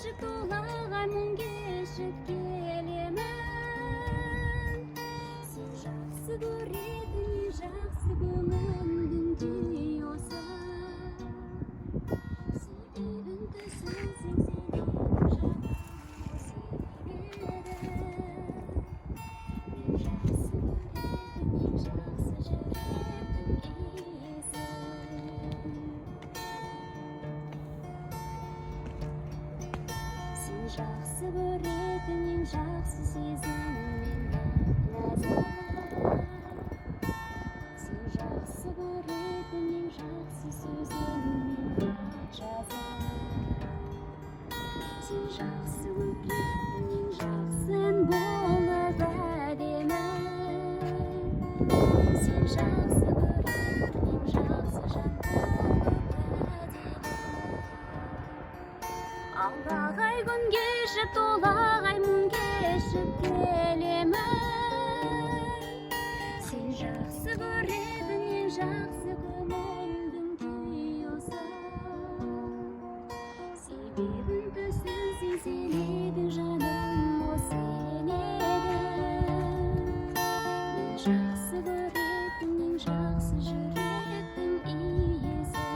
кешіп толағай мұң кешіп келемін. Сен жақсы көретін ең жақсы көңілдің күй осы. Себебін түсінсең сен едің жаным осы еді. Ең жақсы көретін ең жақсы жүректің иесі. Сен жақсы көретін ең жақсы сезіммен нәзік. Сен жақсы көретін ең жақсы сөзіңмен хат жазып. Сен жақсы көретін ең жақсы ән болып әдемі. Сен жақсы көретін ең жақсы жан болып әдемі. Алдағай күн кешіп толағай мұң кешіп келемін. Сен жақсы көретін ең жақсы көңілдің күй осы. Себебін түсінсең сен едің жаным осы едің. Ең жақсы көретін ең жақсы жүректің иесі.